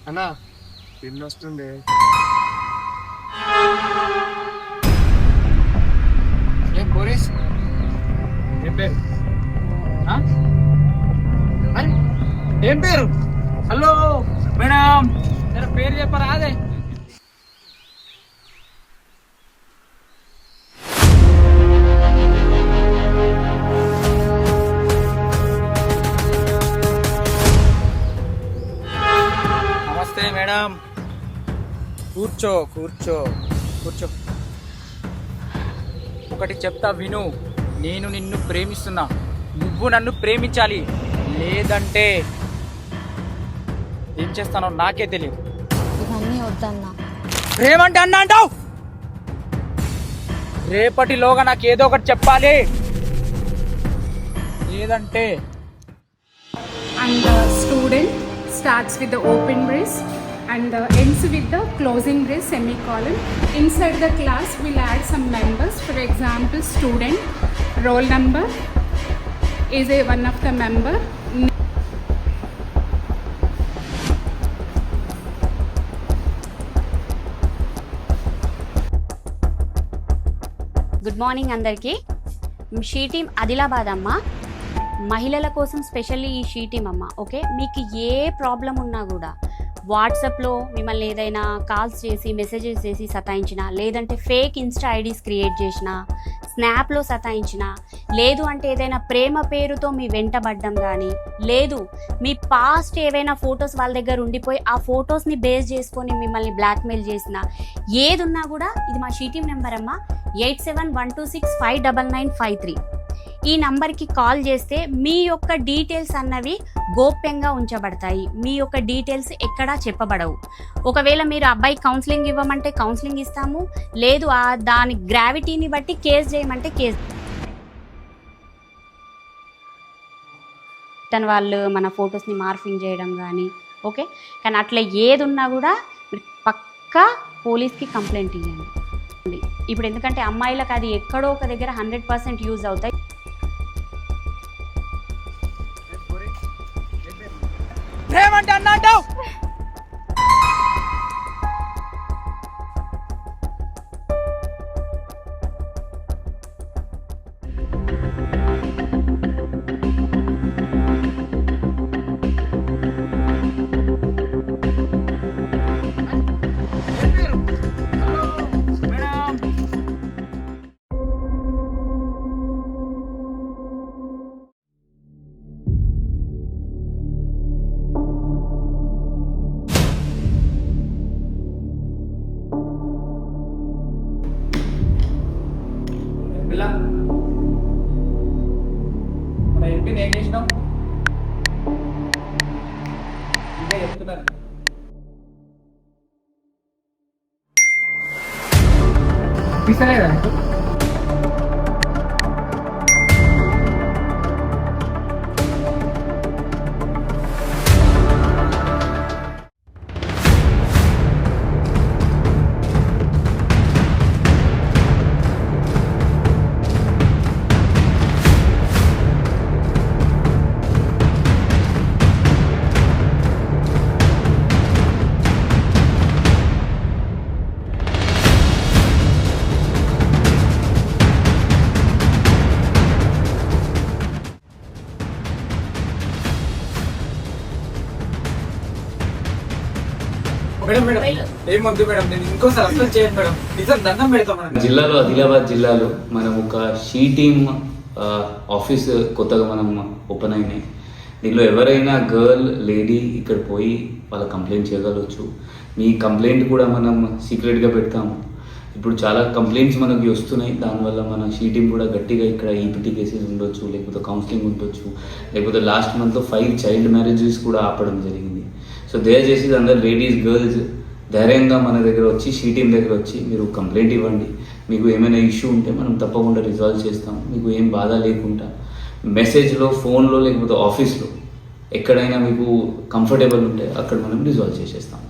అన్నా పిన్ వస్తుంది. ఏం పోలీస్ ఏం పేరు? ఏం పేరు? హలో మేడం, పేరు చెప్పరా? అదే నమస్తే మేడం. కూర్చో కూర్చో కూర్చో. ఒకటి చెప్తా విను. నేను నిన్ను ప్రేమిస్తున్నా, నువ్వు నన్ను ప్రేమించాలి. లేదంటే ఏం చేస్తానో నాకే తెలియదు. ఇవన్నీ వద్దన్నా. ప్రేమంటే అన్నా అంటావు? రేపటిలోగా నాకు ఏదో ఒకటి చెప్పాలి, లేదంటే. And the student starts with the open brace and ends with the closing brace semicolon. Inside the class we'll add some members. For example, student, roll number is one of the member. Good morning అందరికీ. She team Adilabad అమ్మ. మహిళల కోసం specially ఈ she team అమ్మ. Okay, మీకు ఏ problem ఉన్నా కూడా వాట్సాప్లో మిమ్మల్ని ఏదైనా కాల్స్ చేసి మెసేజెస్ చేసి సతాయించినా, లేదంటే ఫేక్ ఇన్స్టా ఐడీస్ క్రియేట్ చేసినా, స్నాప్లో సతాయించినా, లేదు అంటే ఏదైనా ప్రేమ పేరుతో మీ వెంటబడ్డం కానీ, లేదు మీ పాస్ట్ ఏవైనా ఫొటోస్ వాళ్ళ దగ్గర ఉండిపోయి ఆ ఫొటోస్ని బేస్ చేసుకొని మిమ్మల్ని బ్లాక్మెయిల్ చేసినా, ఏది ఉన్నా కూడా ఇది మా షీ టీమ్ నెంబర్ అమ్మ. 8712659953. ఈ నంబర్కి కాల్ చేస్తే మీ యొక్క డీటెయిల్స్ అన్నవి గోప్యంగా ఉంచబడతాయి. మీ యొక్క డీటెయిల్స్ ఎక్కడా చెప్పబడవు. ఒకవేళ మీరు అబ్బాయి కౌన్సిలింగ్ ఇవ్వమంటే కౌన్సిలింగ్ ఇస్తాము, లేదు దాని గ్రావిటీని బట్టి కేసు చేయమంటే కేసు. తన వాళ్ళు మన ఫొటోస్ని మార్ఫింగ్ చేయడం కానీ, ఓకే, కానీ అట్లా ఏది ఉన్నా కూడా మీరు పక్కా పోలీస్కి కంప్లైంట్ ఇవ్వండి. ఇప్పుడు ఎందుకంటే అమ్మాయిలకు అది ఎక్కడో ఒక దగ్గర 100% యూజ్ అవుతాయి. ప్రేమంటే అన్నా అంటావు? ఏం చేసినావు? ఇంకా చెప్తున్నాను. పిసలేదా? జిల్లాలో ఆదిలాబాద్ జిల్లాలో మనం ఒక షీ టీమ్ ఆఫీస్ కొత్తగా మనం ఓపెన్ అయినాయి. దీనిలో ఎవరైనా గర్ల్ లేడీ ఇక్కడ పోయి వాళ్ళ కంప్లైంట్ చేయగలవచ్చు. మీ కంప్లైంట్ కూడా మనం సీక్రెట్గా పెడతాము. ఇప్పుడు చాలా కంప్లైంట్స్ మనకి వస్తున్నాయి. దానివల్ల మన షీ టీమ్ కూడా గట్టిగా ఇక్కడ ఈపీటీ కేసెస్ ఉండొచ్చు, లేకపోతే కౌన్సిలింగ్ ఉండొచ్చు, లేకపోతే లాస్ట్ మంత్లో 5 చైల్డ్ మ్యారేజెస్ కూడా ఆపడం జరిగింది. సో దయచేసి అందరు లేడీస్ గర్ల్స్ ధైర్యంగా మన దగ్గర వచ్చి షీ టీమ్ దగ్గర వచ్చి మీరు కంప్లైంట్ ఇవ్వండి. మీకు ఏమైనా ఇష్యూ ఉంటే మనం తప్పకుండా రిజాల్వ్ చేస్తాం. మీకు ఏం బాధ లేకుండా మెసేజ్లో, ఫోన్లో, లేకపోతే ఆఫీస్లో ఎక్కడైనా మీకు కంఫర్టబుల్ ఉంటే అక్కడ మనం రిజాల్వ్ చేసేస్తాం.